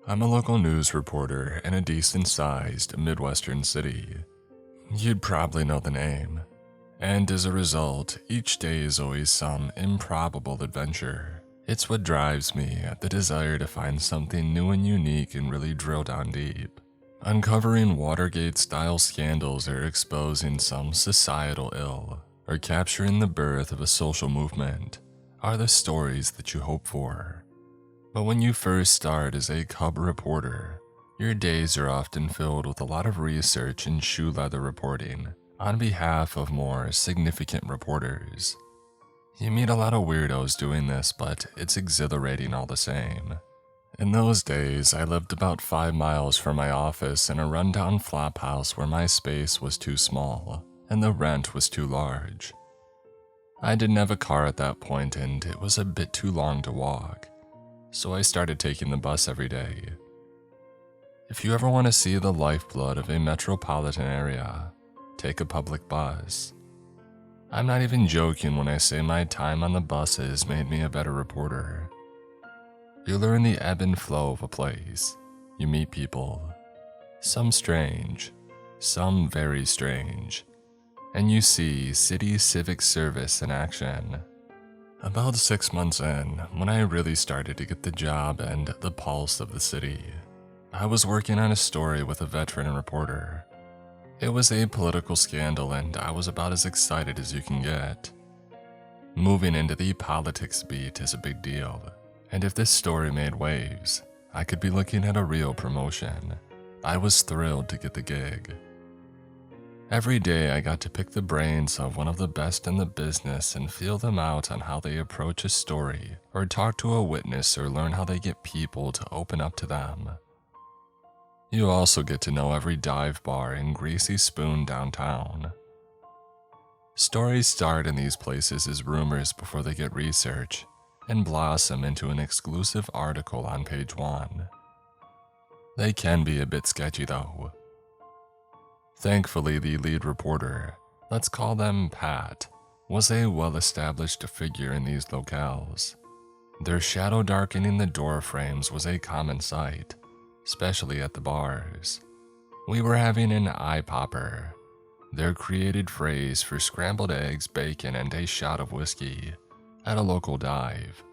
I'm a local news reporter in a decent-sized Midwestern city. You'd probably know the name. And as a result, each day is always some improbable adventure. It's what drives me, the desire to find something new and unique and really drill down deep. Uncovering Watergate-style scandals or exposing some societal ill, or capturing the birth of a social movement, are the stories that you hope for. But when you first start as a cub reporter, your days are often filled with a lot of research and shoe leather reporting on behalf of more significant reporters. You meet a lot of weirdos doing this, but it's exhilarating all the same. In those days, I lived about 5 miles from my office in a rundown flop house where my space was too small and the rent was too large. I didn't have a car at that point and it was a bit too long to walk, so I started taking the bus every day. If you ever want to see the lifeblood of a metropolitan area, take a public bus. I'm not even joking when I say my time on the buses made me a better reporter. You learn the ebb and flow of a place. You meet people, some strange, some very strange, and you see city civic service in action. About 6 months in, when I really started to get the job and the pulse of the city, I was working on a story with a veteran reporter. It was a political scandal and I was about as excited as you can get. Moving into the politics beat is a big deal, and if this story made waves, I could be looking at a real promotion. I was thrilled to get the gig. Every day I got to pick the brains of one of the best in the business and feel them out on how they approach a story, or talk to a witness or learn how they get people to open up to them. You also get to know every dive bar and greasy spoon downtown. Stories start in these places as rumors before they get research and blossom into an exclusive article on page 1. They can be a bit sketchy though. Thankfully, the lead reporter, let's call them Pat, was a well-established figure in these locales. Their shadow darkening the door frames was a common sight, especially at the bars. We were having an eye popper, their created phrase for scrambled eggs, bacon, and a shot of whiskey, at a local dive,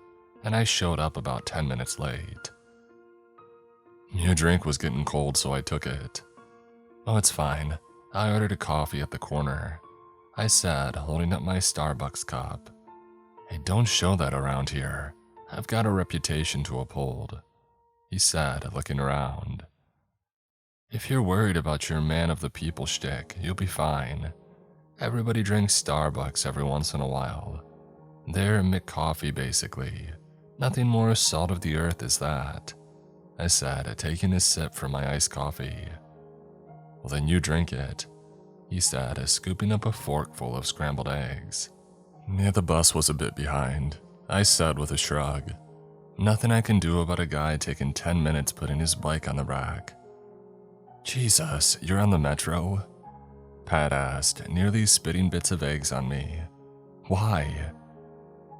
and I showed up about 10 minutes late. Your drink was getting cold, so I took it. Oh, it's fine. I ordered a coffee at the corner, I said, holding up my Starbucks cup. Hey, don't show that around here. I've got a reputation to uphold, he said, looking around. If you're worried about your man of the people shtick, you'll be fine. Everybody drinks Starbucks every once in a while. They're McCoffee, basically. Nothing more salt of the earth is that, I said, taking a sip from my iced coffee. Well, then you drink it, he said, scooping up a forkful of scrambled eggs. Yeah, the bus was a bit behind, I said with a shrug. Nothing I can do about a guy taking 10 minutes putting his bike on the rack. Jesus, you're on the metro? Pat asked, nearly spitting bits of eggs on me. Why?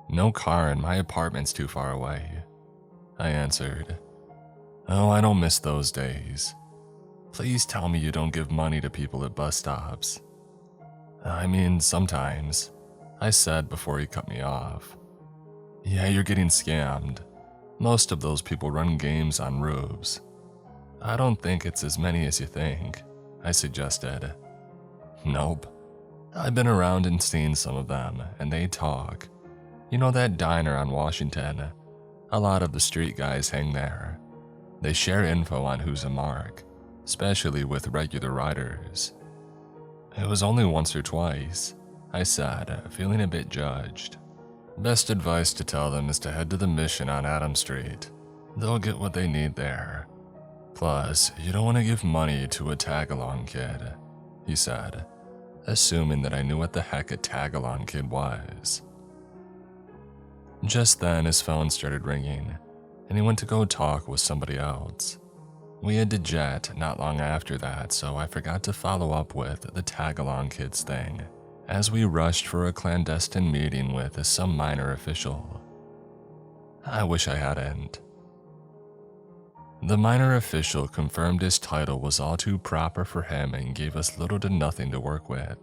No car and my apartment's too far away, I answered. Oh, I don't miss those days. Please tell me you don't give money to people at bus stops. I mean, sometimes, I said before he cut me off. Yeah, you're getting scammed. Most of those people run games on rubes. I don't think it's as many as you think, I suggested. Nope. I've been around and seen some of them, and they talk. You know that diner on Washington? A lot of the street guys hang there. They share info on who's a mark, especially with regular riders. It was only once or twice, I said, feeling a bit judged. Best advice to tell them is to head to the Mission on Adams Street. They'll get what they need there. Plus, you don't want to give money to a tag-along kid, he said, assuming that I knew what the heck a tag-along kid was. Just then, his phone started ringing, and he went to go talk with somebody else. We had to jet not long after that, so I forgot to follow up with the tag-along kids thing, as we rushed for a clandestine meeting with some minor official. I wish I hadn't. The minor official confirmed his title was all too proper for him and gave us little to nothing to work with.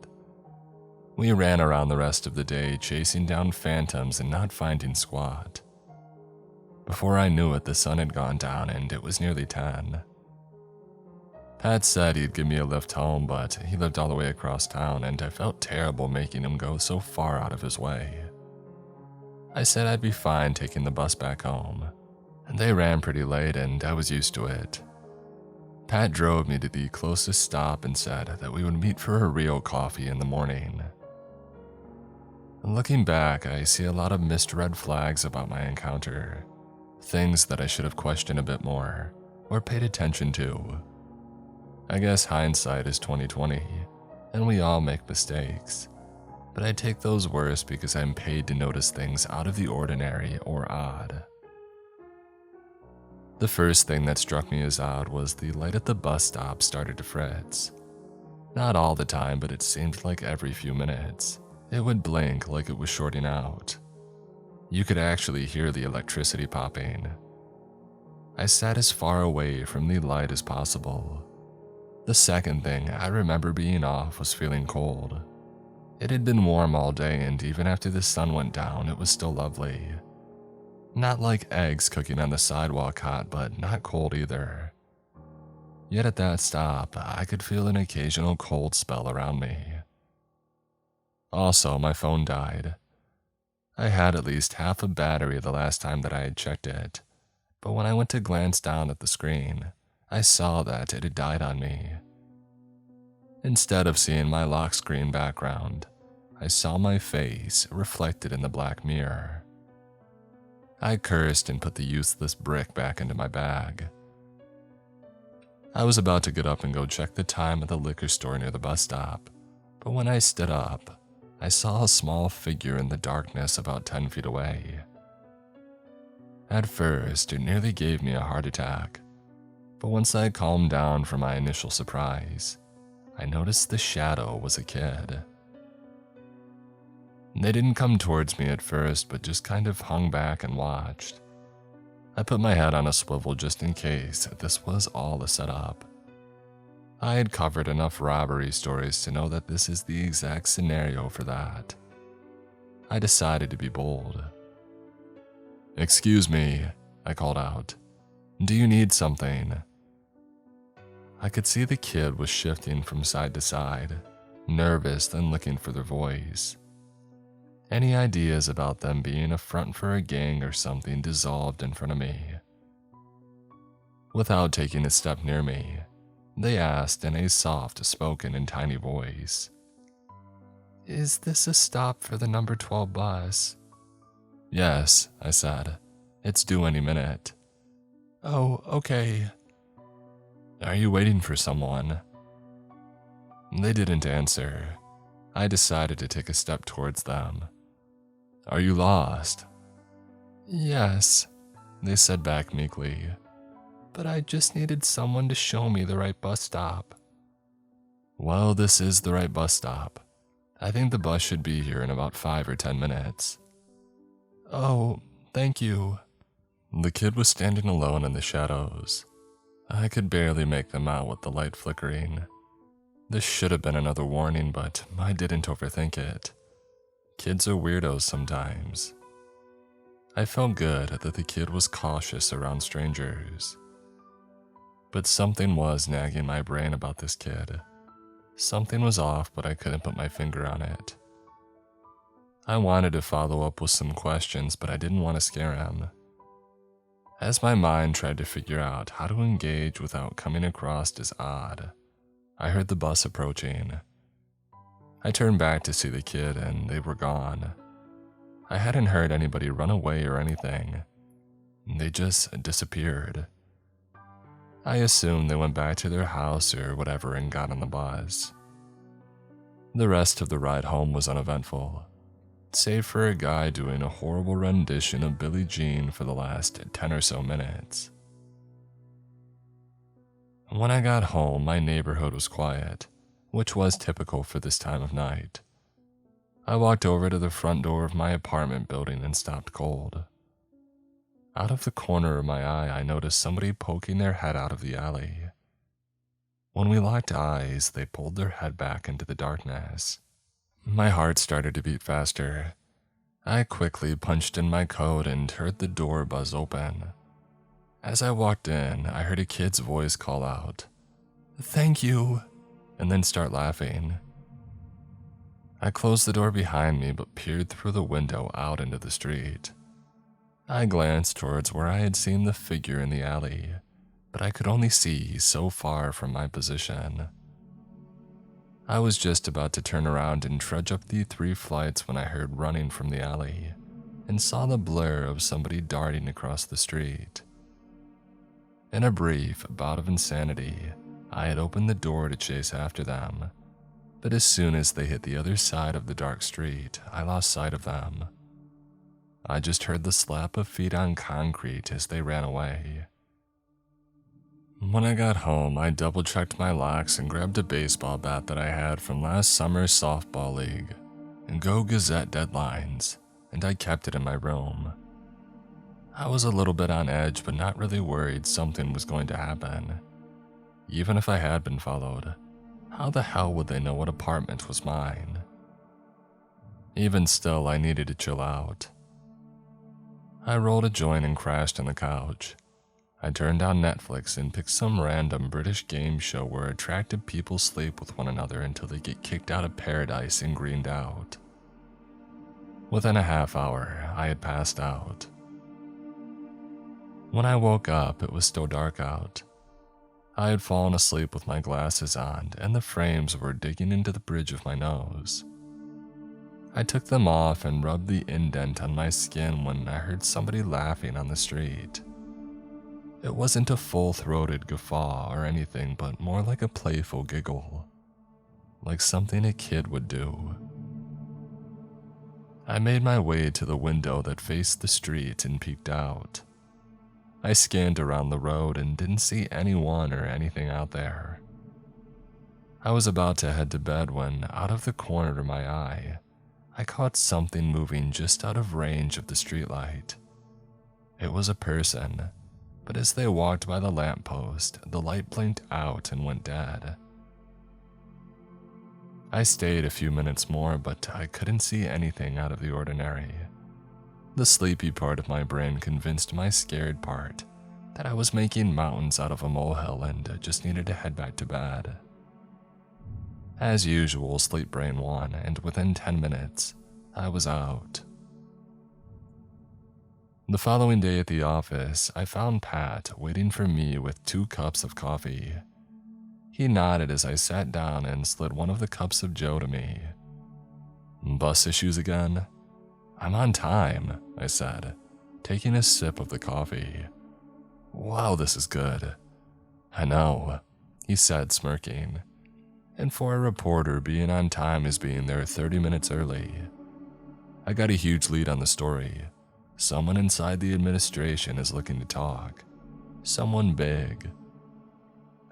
We ran around the rest of the day chasing down phantoms and not finding squat. Before I knew it, the sun had gone down and it was nearly 10. Pat said he'd give me a lift home, but he lived all the way across town and I felt terrible making him go so far out of his way. I said I'd be fine taking the bus back home. They ran pretty late and I was used to it. Pat drove me to the closest stop and said that we would meet for a real coffee in the morning. Looking back, I see a lot of missed red flags about my encounter. Things that I should have questioned a bit more or paid attention to. I guess hindsight is 20/20, and we all make mistakes. But I take those worse because I'm paid to notice things out of the ordinary or odd. The first thing that struck me as odd was the light at the bus stop started to fritz. Not all the time, but it seemed like every few minutes. It would blink like it was shorting out. You could actually hear the electricity popping. I sat as far away from the light as possible. The second thing I remember being off was feeling cold. It had been warm all day and even after the sun went down, it was still lovely. Not like eggs cooking on the sidewalk hot, but not cold either. Yet at that stop, I could feel an occasional cold spell around me. Also, my phone died. I had at least half a battery the last time that I had checked it, but when I went to glance down at the screen, I saw that it had died on me. Instead of seeing my lock screen background, I saw my face reflected in the black mirror. I cursed and put the useless brick back into my bag. I was about to get up and go check the time at the liquor store near the bus stop, but when I stood up, I saw a small figure in the darkness about 10 feet away. At first, it nearly gave me a heart attack, but once I calmed down from my initial surprise, I noticed the shadow was a kid. They didn't come towards me at first, but just kind of hung back and watched. I put my head on a swivel just in case this was all a setup. I had covered enough robbery stories to know that this is the exact scenario for that. I decided to be bold. "Excuse me," I called out. "Do you need something?" I could see the kid was shifting from side to side, nervous then looking for their voice. Any ideas about them being a front for a gang or something dissolved in front of me. Without taking a step near me, they asked in a soft-spoken and tiny voice, "Is this a stop for the number 12 bus?" "Yes," I said. "It's due any minute." "Oh, okay." "Are you waiting for someone?" They didn't answer. I decided to take a step towards them. "Are you lost?" "Yes," they said back meekly. "But I just needed someone to show me the right bus stop." "Well, this is the right bus stop. I think the bus should be here in about 5 or 10 minutes. "Oh, thank you." The kid was standing alone in the shadows. I could barely make them out with the light flickering. This should have been another warning, but I didn't overthink it. Kids are weirdos sometimes. I felt good that the kid was cautious around strangers. But something was nagging my brain about this kid. Something was off, but I couldn't put my finger on it. I wanted to follow up with some questions, but I didn't want to scare him. As my mind tried to figure out how to engage without coming across as odd, I heard the bus approaching. I turned back to see the kid and they were gone. I hadn't heard anybody run away or anything. They just disappeared. I assumed they went back to their house or whatever and got on the bus. The rest of the ride home was uneventful, save for a guy doing a horrible rendition of Billie Jean for the last 10 or so minutes. When I got home, my neighborhood was quiet, which was typical for this time of night. I walked over to the front door of my apartment building and stopped cold. Out of the corner of my eye, I noticed somebody poking their head out of the alley. When we locked eyes, they pulled their head back into the darkness. My heart started to beat faster. I quickly punched in my code and heard the door buzz open. As I walked in, I heard a kid's voice call out, "Thank you," and then start laughing. I closed the door behind me but peered through the window out into the street. I glanced towards where I had seen the figure in the alley, but I could only see so far from my position. I was just about to turn around and trudge up the 3 flights when I heard running from the alley and saw the blur of somebody darting across the street. In a brief bout of insanity, I had opened the door to chase after them, but as soon as they hit the other side of the dark street, I lost sight of them. I just heard the slap of feet on concrete as they ran away. When I got home, I double-checked my locks and grabbed a baseball bat that I had from last summer's softball league and Go Gazette deadlines, and I kept it in my room. I was a little bit on edge, but not really worried something was going to happen. Even if I had been followed, how the hell would they know what apartment was mine? Even still, I needed to chill out. I rolled a joint and crashed on the couch. I turned on Netflix and picked some random British game show where attractive people sleep with one another until they get kicked out of paradise and greened out. Within a half hour, I had passed out. When I woke up, it was still dark out. I had fallen asleep with my glasses on, and the frames were digging into the bridge of my nose. I took them off and rubbed the indent on my skin when I heard somebody laughing on the street. It wasn't a full-throated guffaw or anything, but more like a playful giggle, like something a kid would do. I made my way to the window that faced the street and peeked out. I scanned around the road and didn't see anyone or anything out there. I was about to head to bed when, out of the corner of my eye, I caught something moving just out of range of the streetlight. It was a person, but as they walked by the lamppost, the light blinked out and went dead. I stayed a few minutes more, but I couldn't see anything out of the ordinary. The sleepy part of my brain convinced my scared part that I was making mountains out of a molehill and just needed to head back to bed. As usual, sleep brain won, and within 10 minutes, I was out. The following day at the office, I found Pat waiting for me with 2 cups of coffee. He nodded as I sat down and slid one of the cups of Joe to me. "Bus issues again?" "I'm on time," I said, taking a sip of the coffee. "Wow, this is good." "I know," he said, smirking. "And for a reporter, being on time is being there 30 minutes early. I got a huge lead on the story. Someone inside the administration is looking to talk. Someone big."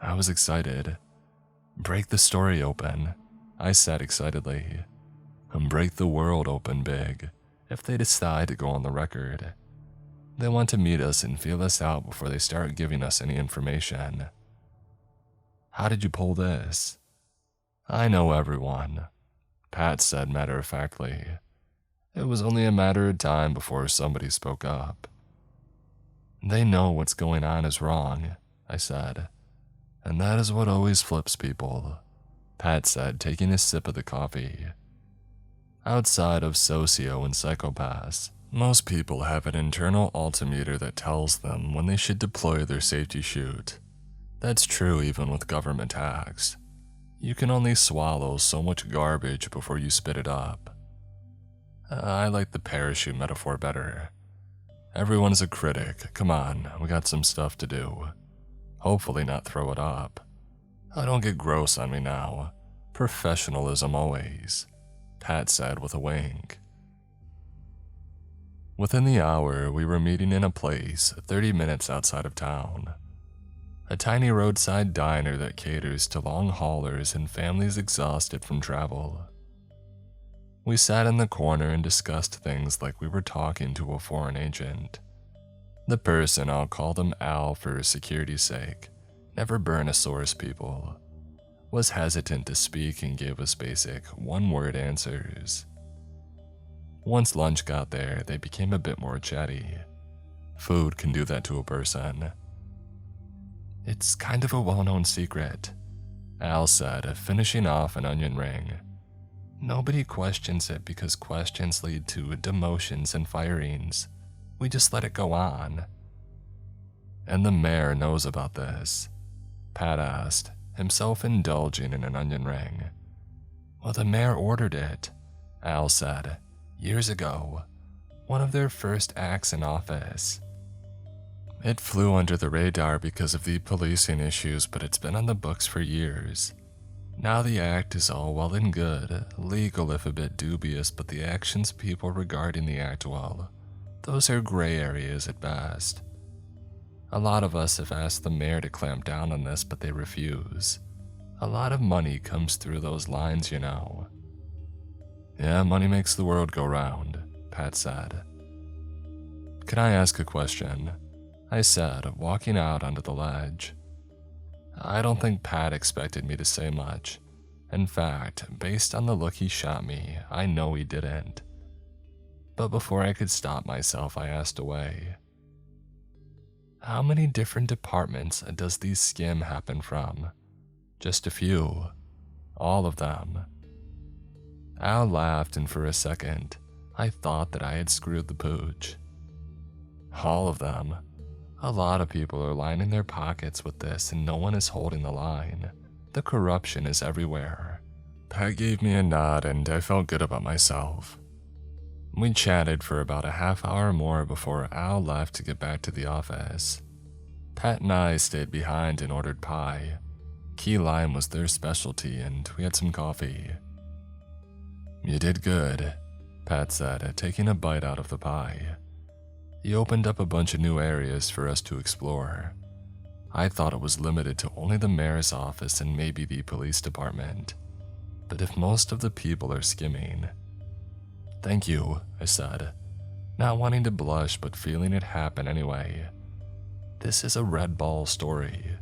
I was excited. "Break the story open," I said excitedly. "Break the world open big, if they decide to go on the record. They want to meet us and feel us out before they start giving us any information." "How did you pull this?" "I know everyone," Pat said matter-of-factly. It was only a matter of time before somebody spoke up. "They know what's going on is wrong," I said. "And that is what always flips people," Pat said, taking a sip of the coffee. "Outside of socio and psychopaths, most people have an internal altimeter that tells them when they should deploy their safety chute. That's true even with government hacks. You can only swallow so much garbage before you spit it up. I like the parachute metaphor better. Everyone's a critic. Come on, we got some stuff to do. Hopefully not throw it up. Don't get gross on me now. Professionalism always," Pat said with a wink. Within the hour, we were meeting in a place 30 minutes outside of town. A tiny roadside diner that caters to long haulers and families exhausted from travel. We sat in the corner and discussed things like we were talking to a foreign agent. The person, I'll call them Al for security's sake, never Burnosaurus people, was hesitant to speak and gave us basic one-word answers. Once lunch got there, they became a bit more chatty. Food can do that to a person. It's kind of a well-known secret, Al said, finishing off an onion ring. Nobody questions it because questions lead to demotions and firings. We just let it go on. And the mayor knows about this, Pat asked, himself indulging in an onion ring. Well, the mayor ordered it, Al said, years ago, one of their first acts in office. It flew under the radar because of the policing issues, but it's been on the books for years. Now the act is all well and good, legal if a bit dubious, but the actions people regarding the act, well, those are gray areas at best. A lot of us have asked the mayor to clamp down on this, but they refuse. A lot of money comes through those lines, you know. Yeah, money makes the world go round, Pat said. Can I ask a question? I said, walking out onto the ledge. I don't think Pat expected me to say much. In fact, based on the look he shot me, I know he didn't. But before I could stop myself, I asked away. How many different departments does the skim happen from? Just a few. All of them. Al laughed, and for a second, I thought that I had screwed the pooch. All of them. A lot of people are lining their pockets with this, and no one is holding the line. The corruption is everywhere. Pat gave me a nod, and I felt good about myself. We chatted for about a half hour more before Al left to get back to the office. Pat and I stayed behind and ordered pie. Key lime was their specialty, and we had some coffee. You did good, Pat said, taking a bite out of the pie. He opened up a bunch of new areas for us to explore. I thought it was limited to only the mayor's office and maybe the police department. But if most of the people are skimming... Thank you, I said, not wanting to blush but feeling it happen anyway. This is a red ball story.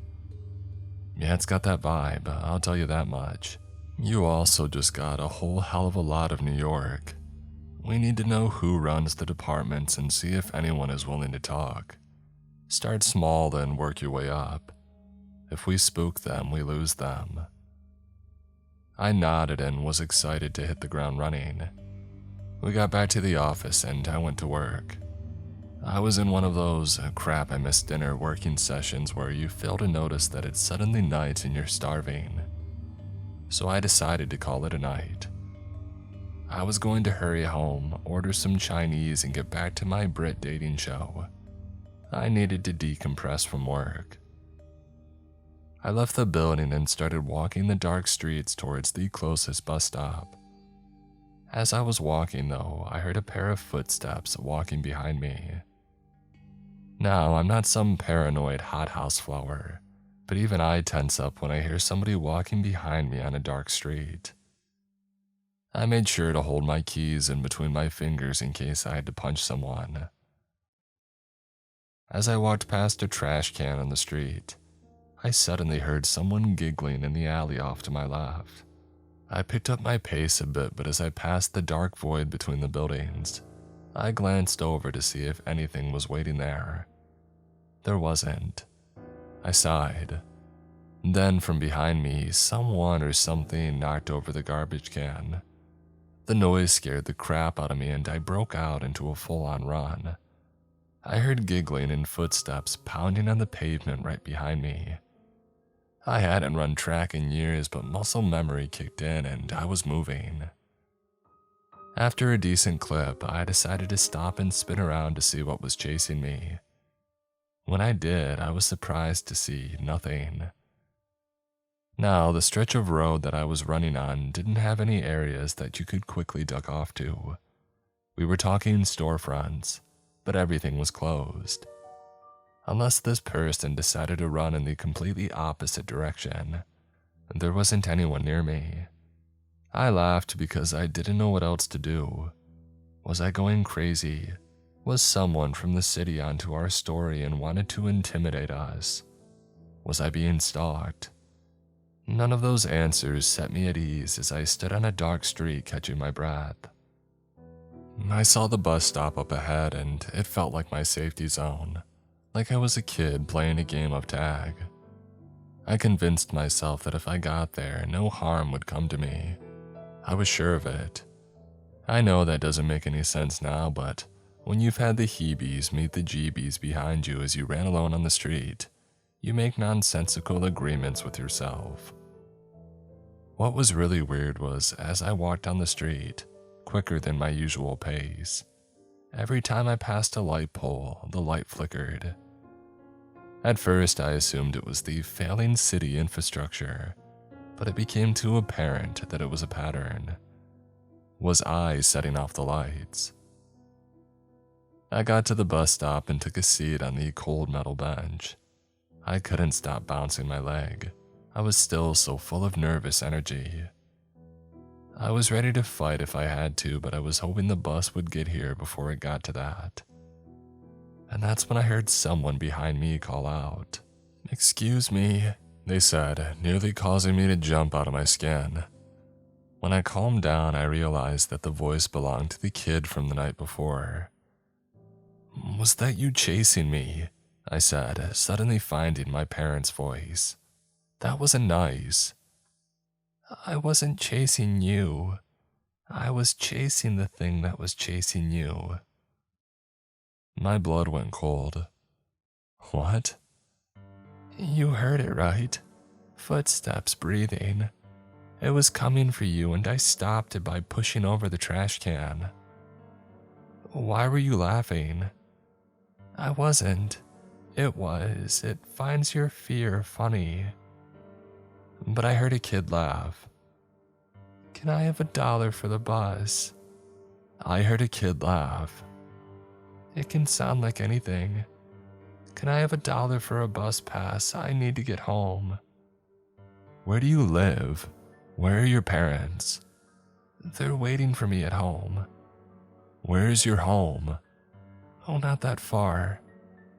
Yeah, it's got that vibe, I'll tell you that much. You also just got a whole hell of a lot of New York. We need to know who runs the departments and see if anyone is willing to talk. Start small, then work your way up. If we spook them, we lose them. I nodded and was excited to hit the ground running. We got back to the office and I went to work. I was in one of those crap I missed dinner working sessions where you fail to notice that it's suddenly night and you're starving. So I decided to call it a night. I was going to hurry home, order some Chinese, and get back to my Brit dating show. I needed to decompress from work. I left the building and started walking the dark streets towards the closest bus stop. As I was walking, though, I heard a pair of footsteps walking behind me. Now, I'm not some paranoid hothouse flower, but even I tense up when I hear somebody walking behind me on a dark street. I made sure to hold my keys in between my fingers in case I had to punch someone. As I walked past a trash can on the street, I suddenly heard someone giggling in the alley off to my left. I picked up my pace a bit, but as I passed the dark void between the buildings, I glanced over to see if anything was waiting there. There wasn't. I sighed. Then from behind me, someone or something knocked over the garbage can. The noise scared the crap out of me and I broke out into a full-on run. I heard giggling and footsteps pounding on the pavement right behind me. I hadn't run track in years, but muscle memory kicked in and I was moving. After a decent clip, I decided to stop and spin around to see what was chasing me. When I did, I was surprised to see nothing. Now, the stretch of road that I was running on didn't have any areas that you could quickly duck off to. We were talking storefronts, but everything was closed. Unless this person decided to run in the completely opposite direction, there wasn't anyone near me. I laughed because I didn't know what else to do. Was I going crazy? Was someone from the city onto our story and wanted to intimidate us? Was I being stalked? None of those answers set me at ease as I stood on a dark street catching my breath. I saw the bus stop up ahead and it felt like my safety zone, like I was a kid playing a game of tag. I convinced myself that if I got there, no harm would come to me. I was sure of it. I know that doesn't make any sense now, but when you've had the heebies meet the jeebies behind you as you ran alone on the street, you make nonsensical agreements with yourself. What was really weird was, as I walked down the street, quicker than my usual pace, every time I passed a light pole, the light flickered. At first, I assumed it was the failing city infrastructure, but it became too apparent that it was a pattern. Was I setting off the lights? I got to the bus stop and took a seat on the cold metal bench. I couldn't stop bouncing my leg. I was still so full of nervous energy. I was ready to fight if I had to, but I was hoping the bus would get here before it got to that. And that's when I heard someone behind me call out. "Excuse me," they said, nearly causing me to jump out of my skin. When I calmed down, I realized that the voice belonged to the kid from the night before. "Was that you chasing me?" I said, suddenly finding my parents' voice. "That wasn't nice." "I wasn't chasing you. I was chasing the thing that was chasing you." My blood went cold. "What?" "You heard it right. Footsteps breathing. It was coming for you and I stopped it by pushing over the trash can." "Why were you laughing?" "I wasn't. It was. It finds your fear funny." But I heard a kid laugh. "Can I have $1 for the bus?" I heard a kid laugh. "It can sound like anything. Can I have $1 for a bus pass? I need to get home." "Where do you live? Where are your parents?" "They're waiting for me at home." "Where's your home?" "Oh, not that far.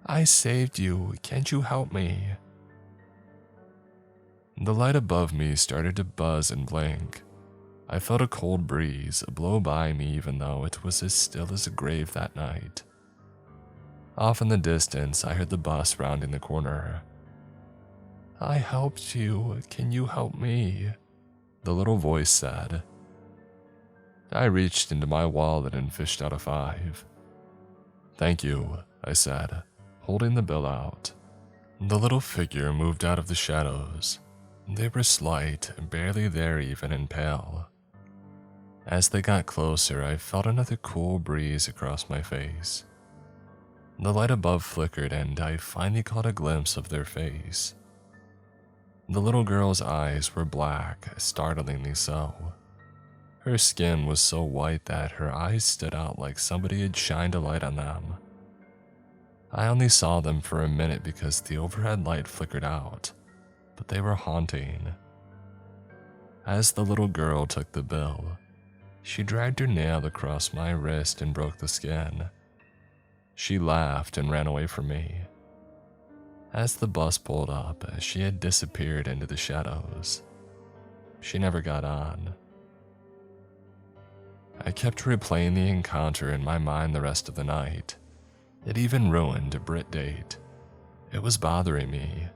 I saved you. Can't you help me?" The light above me started to buzz and blink. I felt a cold breeze blow by me even though it was as still as a grave that night. Off in the distance, I heard the bus rounding the corner. "I helped you. Can you help me?" the little voice said. I reached into my wallet and fished out a 5. "Thank you," I said, holding the bill out. The little figure moved out of the shadows. They were slight, barely there even, and pale. As they got closer, I felt another cool breeze across my face. The light above flickered and I finally caught a glimpse of their face. The little girl's eyes were black, startlingly so. Her skin was so white that her eyes stood out like somebody had shined a light on them. I only saw them for a minute because the overhead light flickered out, but they were haunting. As the little girl took the bill, she dragged her nail across my wrist and broke the skin. She laughed and ran away from me. As the bus pulled up, she had disappeared into the shadows. She never got on. I kept replaying the encounter in my mind the rest of the night. It even ruined a Brit date. It was bothering me.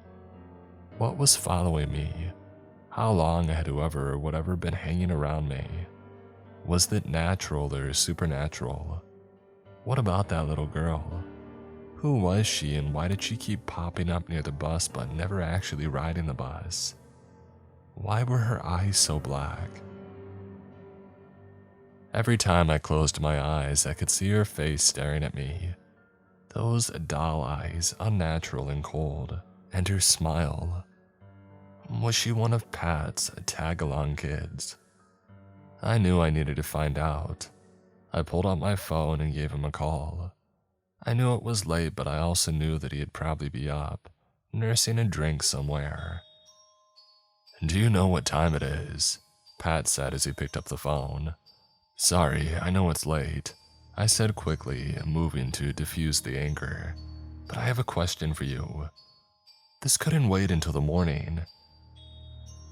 What was following me? How long had whoever or whatever been hanging around me? Was it natural or supernatural? What about that little girl? Who was she and why did she keep popping up near the bus but never actually riding the bus? Why were her eyes so black? Every time I closed my eyes, I could see her face staring at me. Those doll eyes, unnatural and cold, and her smile. Was she one of Pat's tag-along kids? I knew I needed to find out. I pulled out my phone and gave him a call. I knew it was late, but I also knew that he'd probably be up, nursing a drink somewhere. "Do you know what time it is?" Pat said as he picked up the phone. "Sorry, I know it's late." I said quickly, moving to diffuse the anger. But I have a question for you. This couldn't wait until the morning.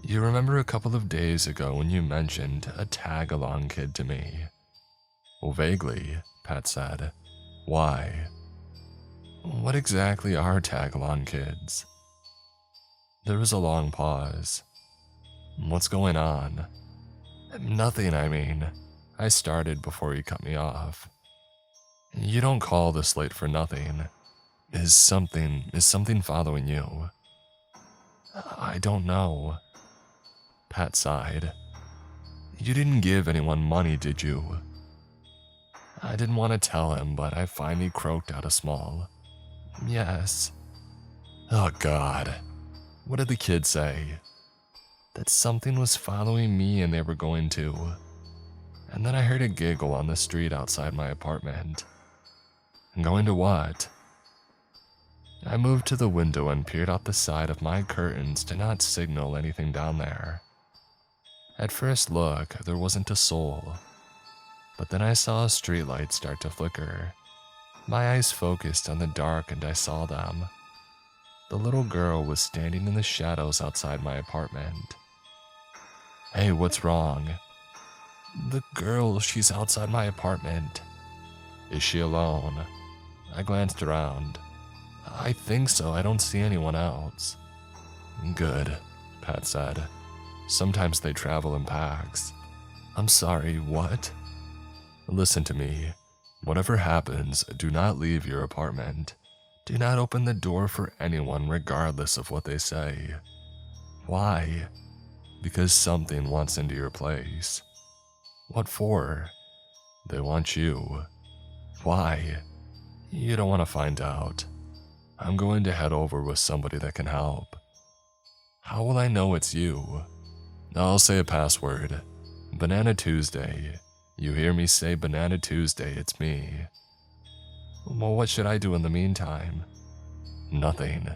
You remember a couple of days ago when you mentioned a tag-along kid to me? Well, vaguely, Pat said. Why? What exactly are tag-along kids? There was a long pause. What's going on? Nothing, I mean. I started before he cut me off. You don't call this late for nothing. Is something following you? I don't know. Pat sighed. You didn't give anyone money, did you? I didn't want to tell him, but I finally croaked out a small yes. Oh God. What did the kid say? That something was following me and they were going to. And then I heard a giggle on the street outside my apartment. Going to what? I moved to the window and peered out the side of my curtains to not signal anything down there. At first look, there wasn't a soul. But then I saw a streetlight start to flicker. My eyes focused on the dark and I saw them. The little girl was standing in the shadows outside my apartment. Hey, what's wrong? The girl, she's outside my apartment. Is she alone? I glanced around. I think so, I don't see anyone else. Good, Pat said. Sometimes they travel in packs. I'm sorry, what? Listen to me. Whatever happens, do not leave your apartment. Do not open the door for anyone regardless of what they say. Why? Because something wants into your place. What for? They want you. Why? You don't want to find out. I'm going to head over with somebody that can help. How will I know it's you? I'll say a password. Banana Tuesday. You hear me say Banana Tuesday, it's me. Well, what should I do in the meantime? Nothing.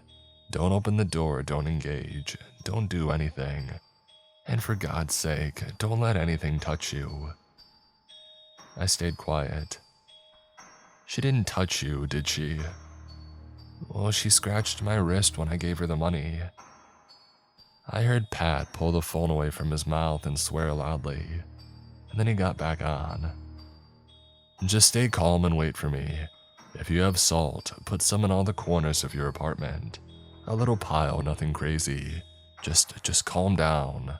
Don't open the door, don't engage, don't do anything. And for God's sake, don't let anything touch you. I stayed quiet. She didn't touch you, did she? Well, she scratched my wrist when I gave her the money. I heard Pat pull the phone away from his mouth and swear loudly, and then he got back on. Just stay calm and wait for me. If you have salt, put some in all the corners of your apartment. A little pile, nothing crazy. Just calm down.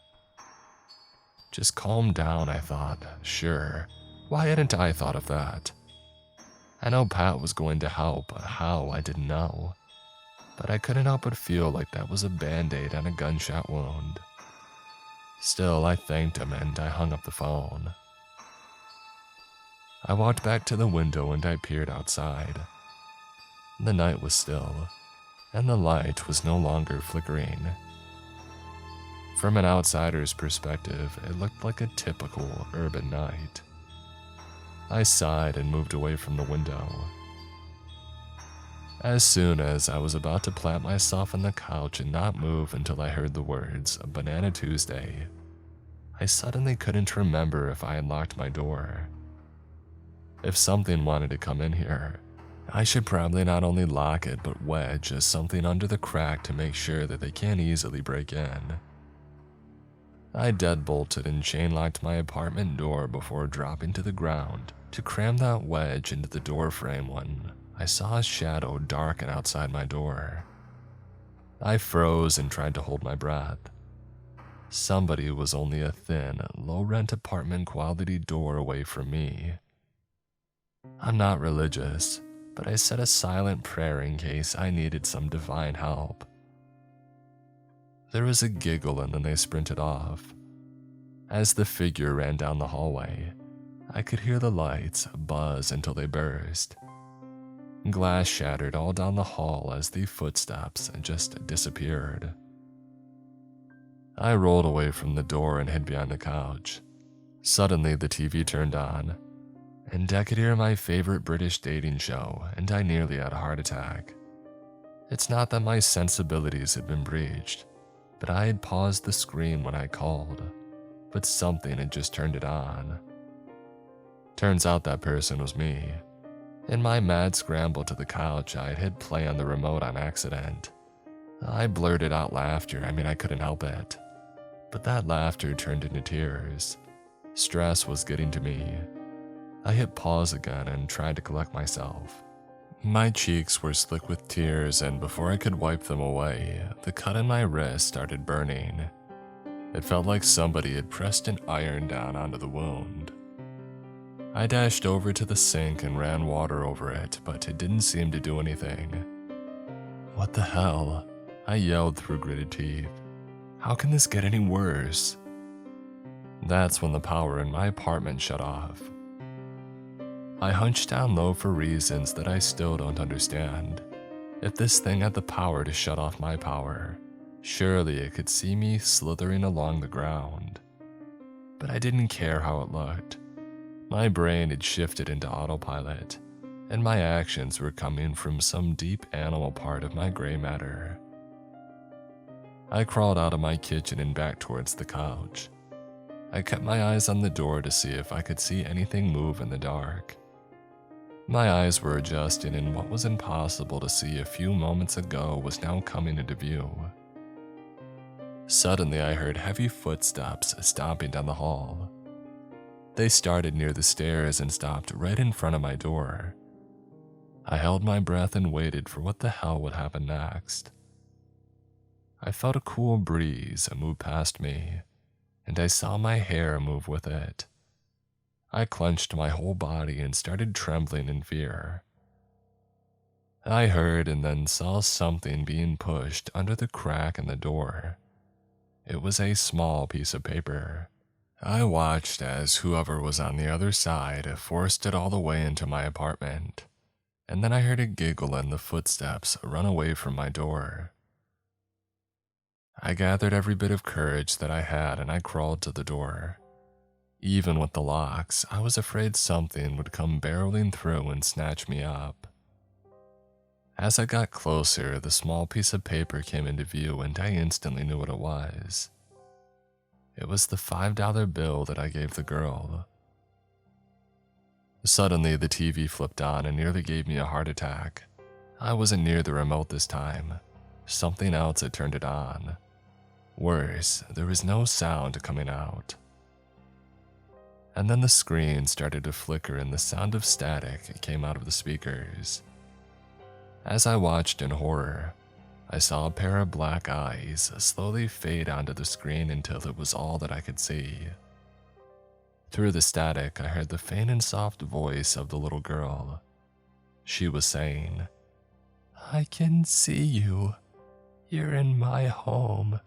Just calm down, I thought. Sure. Why hadn't I thought of that? I know Pat was going to help, how, I didn't know. But I couldn't help but feel like that was a band-aid on a gunshot wound. Still, I thanked him and I hung up the phone. I walked back to the window and I peered outside. The night was still, and the light was no longer flickering. From an outsider's perspective, it looked like a typical urban night. I sighed and moved away from the window. As soon as I was about to plant myself on the couch and not move until I heard the words, Banana Tuesday, I suddenly couldn't remember if I had locked my door. If something wanted to come in here, I should probably not only lock it but wedge something under the crack to make sure that they can't easily break in. I deadbolted and chain-locked my apartment door before dropping to the ground to cram that wedge into the door frame when I saw a shadow darken outside my door. I froze and tried to hold my breath. Somebody was only a thin, low-rent apartment quality door away from me. I'm not religious, but I said a silent prayer in case I needed some divine help. There was a giggle and then they sprinted off. As the figure ran down the hallway, I could hear the lights buzz until they burst. Glass shattered all down the hall as the footsteps just disappeared. I rolled away from the door and hid behind the couch. Suddenly the TV turned on, and I could hear my favorite British dating show, and I nearly had a heart attack. It's not that my sensibilities had been breached, but I had paused the screen when I called, but something had just turned it on. Turns out that person was me. In my mad scramble to the couch, I had hit play on the remote on accident. I blurted out laughter. I couldn't help it. But that laughter turned into tears. Stress was getting to me. I hit pause again and tried to collect myself. My cheeks were slick with tears, and before I could wipe them away, the cut in my wrist started burning. It felt like somebody had pressed an iron down onto the wound. I dashed over to the sink and ran water over it, but it didn't seem to do anything. What the hell? I yelled through gritted teeth. How can this get any worse? That's when the power in my apartment shut off. I hunched down low for reasons that I still don't understand. If this thing had the power to shut off my power, surely it could see me slithering along the ground. But I didn't care how it looked. My brain had shifted into autopilot, and my actions were coming from some deep animal part of my gray matter. I crawled out of my kitchen and back towards the couch. I kept my eyes on the door to see if I could see anything move in the dark. My eyes were adjusting, and what was impossible to see a few moments ago was now coming into view. Suddenly, I heard heavy footsteps stomping down the hall. They started near the stairs and stopped right in front of my door. I held my breath and waited for what the hell would happen next. I felt a cool breeze move past me, and I saw my hair move with it. I clenched my whole body and started trembling in fear. I heard and then saw something being pushed under the crack in the door. It was a small piece of paper. I watched as whoever was on the other side forced it all the way into my apartment, and then I heard a giggle and the footsteps run away from my door. I gathered every bit of courage that I had and I crawled to the door. Even with the locks, I was afraid something would come barreling through and snatch me up. As I got closer, the small piece of paper came into view and I instantly knew what it was. It was the $5 bill that I gave the girl. Suddenly, the TV flipped on and nearly gave me a heart attack. I wasn't near the remote this time. Something else had turned it on. Worse, there was no sound coming out. And then the screen started to flicker and the sound of static came out of the speakers. As I watched in horror, I saw a pair of black eyes slowly fade onto the screen until it was all that I could see. Through the static, I heard the faint and soft voice of the little girl. She was saying, "I can see you. You're in my home.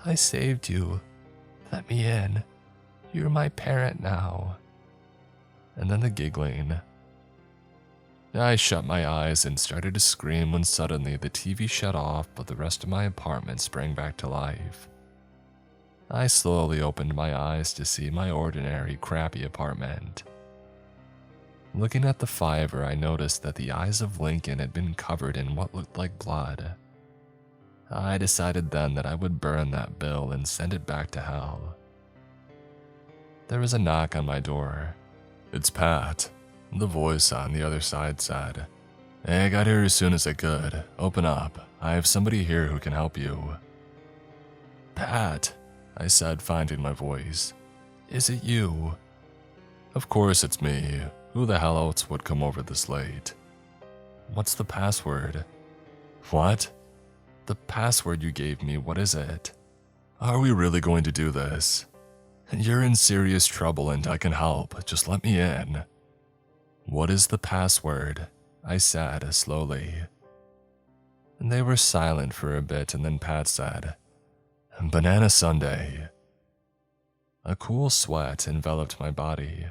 I saved you. Let me in. You're my parent now." And then the giggling. I shut my eyes and started to scream when suddenly the TV shut off, but the rest of my apartment sprang back to life. I slowly opened my eyes to see my ordinary, crappy apartment. Looking at the fiver, I noticed that the eyes of Lincoln had been covered in what looked like blood. I decided then that I would burn that bill and send it back to hell. There was a knock on my door. "It's Pat," the voice on the other side said. "Hey, I got here as soon as I could. Open up. I have somebody here who can help you." "Pat," I said, finding my voice. "Is it you?" "Of course it's me. Who the hell else would come over this late?" "What's the password?" "What?" "The password you gave me, what is it?" "Are we really going to do this? You're in serious trouble and I can help. Just let me in." "What is the password?" I said slowly. And they were silent for a bit and then Pat said, "Banana sundae." A cool sweat enveloped my body.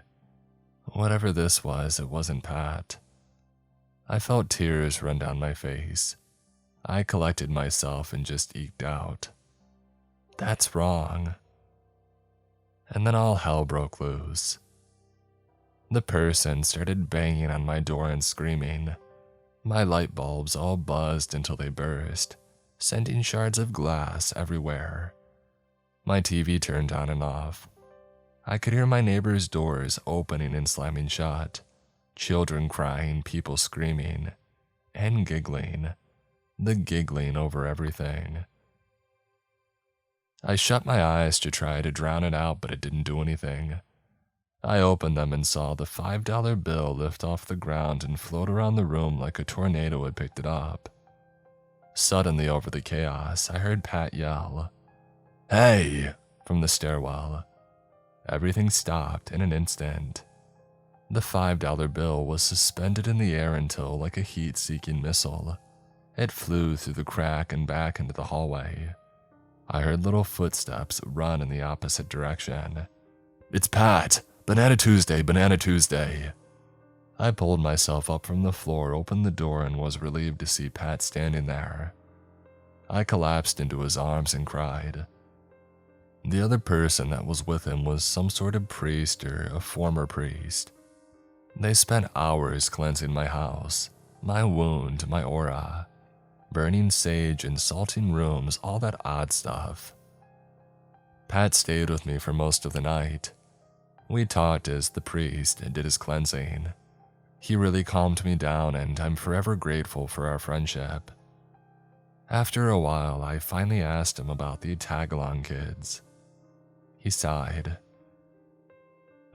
Whatever this was, it wasn't Pat. I felt tears run down my face. I collected myself and just eked out, "That's wrong." And then all hell broke loose. The person started banging on my door and screaming. My light bulbs all buzzed until they burst, sending shards of glass everywhere. My TV turned on and off. I could hear my neighbors' doors opening and slamming shut, children crying, people screaming, and giggling, the giggling over everything. I shut my eyes to try to drown it out, but it didn't do anything. I opened them and saw the $5 bill lift off the ground and float around the room like a tornado had picked it up. Suddenly, over the chaos, I heard Pat yell, "Hey!" from the stairwell. Everything stopped in an instant. The $5 bill was suspended in the air until, like a heat-seeking missile, it flew through the crack and back into the hallway. I heard little footsteps run in the opposite direction. "It's Pat! Banana Tuesday, Banana Tuesday!" I pulled myself up from the floor, opened the door, and was relieved to see Pat standing there. I collapsed into his arms and cried. The other person that was with him was some sort of priest or a former priest. They spent hours cleansing my house, my wound, my aura, burning sage and salting rooms, all that odd stuff. Pat stayed with me for most of the night. We talked as the priest did his cleansing. He really calmed me down, and I'm forever grateful for our friendship. After a while, I finally asked him about the tag-along kids. He sighed.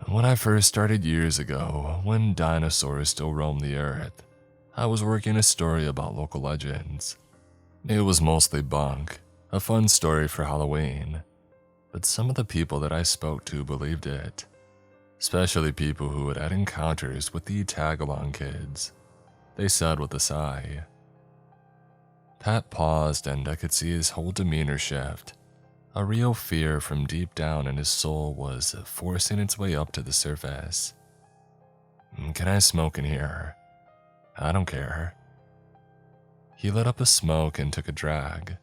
"When I first started years ago, when dinosaurs still roamed the earth, I was working a story about local legends. It was mostly bunk, a fun story for Halloween, but some of the people that I spoke to believed it, especially people who had had encounters with the tag-along kids," they said with a sigh. Pat paused, and I could see his whole demeanor shift. A real fear from deep down in his soul was forcing its way up to the surface. "Can I smoke in here?" "I don't care." He lit up a smoke and took a drag.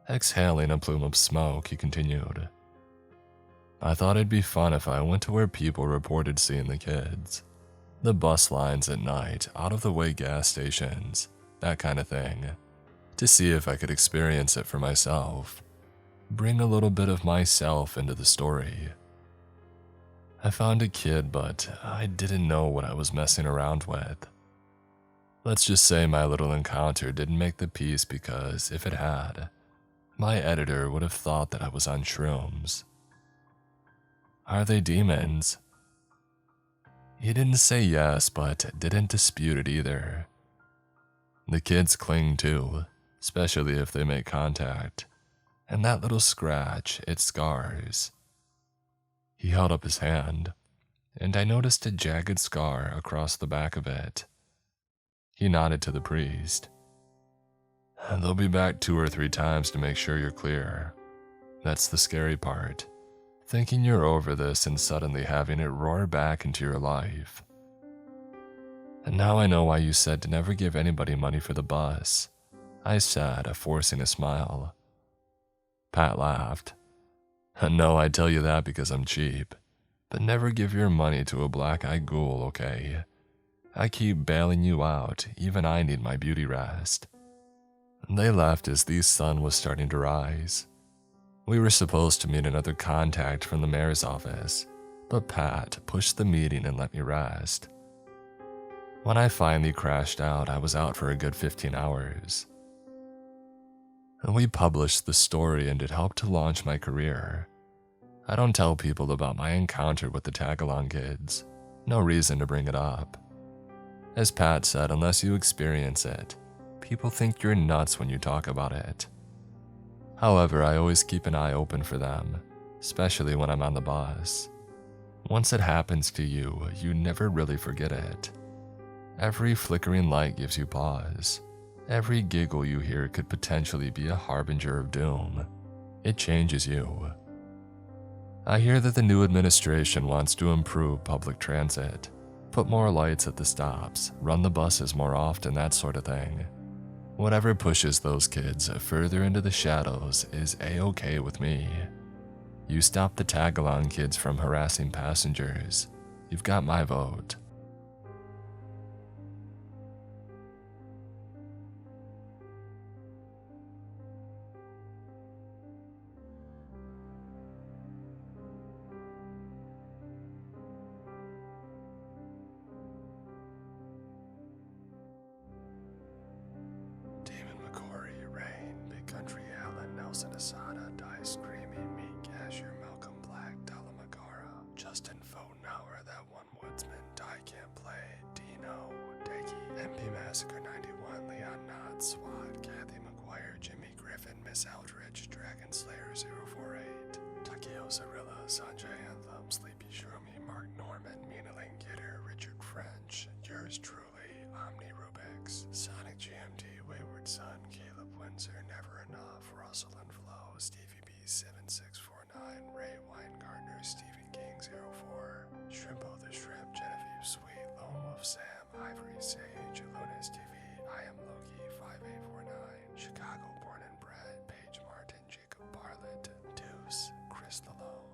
Exhaling a plume of smoke, he continued, "I thought it'd be fun if I went to where people reported seeing the kids. The bus lines at night, out-of-the-way gas stations, that kind of thing. To see if I could experience it for myself. Bring a little bit of myself into the story. I found a kid, but I didn't know what I was messing around with. Let's just say my little encounter didn't make the piece because if it had, my editor would have thought that I was on shrooms." "Are they demons?" He didn't say yes, but didn't dispute it either. "The kids cling too, especially if they make contact. And that little scratch, it scars." He held up his hand, and I noticed a jagged scar across the back of it. He nodded to the priest. "They'll be back 2 or 3 times to make sure you're clear. That's the scary part. Thinking you're over this and suddenly having it roar back into your life. And now I know why you said to never give anybody money for the bus," I said, forcing a smile. Pat laughed. "No, I tell you that because I'm cheap. But never give your money to a black-eyed ghoul, okay? I keep bailing you out, even I need my beauty rest." They left as the sun was starting to rise. We were supposed to meet another contact from the mayor's office, but Pat pushed the meeting and let me rest. When I finally crashed out, I was out for a good 15 hours. We published the story and it helped to launch my career. I don't tell people about my encounter with the tag-along kids. No reason to bring it up. As Pat said, unless you experience it, people think you're nuts when you talk about it. However, I always keep an eye open for them, especially when I'm on the bus. Once it happens to you, you never really forget it. Every flickering light gives you pause. Every giggle you hear could potentially be a harbinger of doom. It changes you. I hear that the new administration wants to improve public transit, put more lights at the stops, run the buses more often, that sort of thing. Whatever pushes those kids further into the shadows is a-okay with me. You stop the tag-along kids from harassing passengers, you've got my vote. Nelson Asada, Dice Creamy, Meat Cashier, Malcolm Black, Talamagara, Justin Fotenauer, That One Woodsman, Die Can't Play, Dino, Deggy, MP Massacre 91, Leon Knott, SWAT, Kathy McGuire, Jimmy Griffin, Miss Eldridge, Dragon Slayer 048, Takeo Zarilla, Sanjay Anthem, Sleepy Shroomy, Mark Norman, Minaling Gitter, Richard French, yours truly, Omni Rubix, Sonic GMT, Wayward Son, Caleb Windsor, Never Enough, Russell and Flo, Stevie B 7649, Ray Weingartner, Stephen King 04, Shrimpo the Shrimp, Genevieve Sweet, Lone Wolf Sam, Ivory Sage, Lunas TV, I Am Loki 5849, Chicago Born and Bred, Paige Martin, Jacob Bartlett, Deuce, Chris Lalo,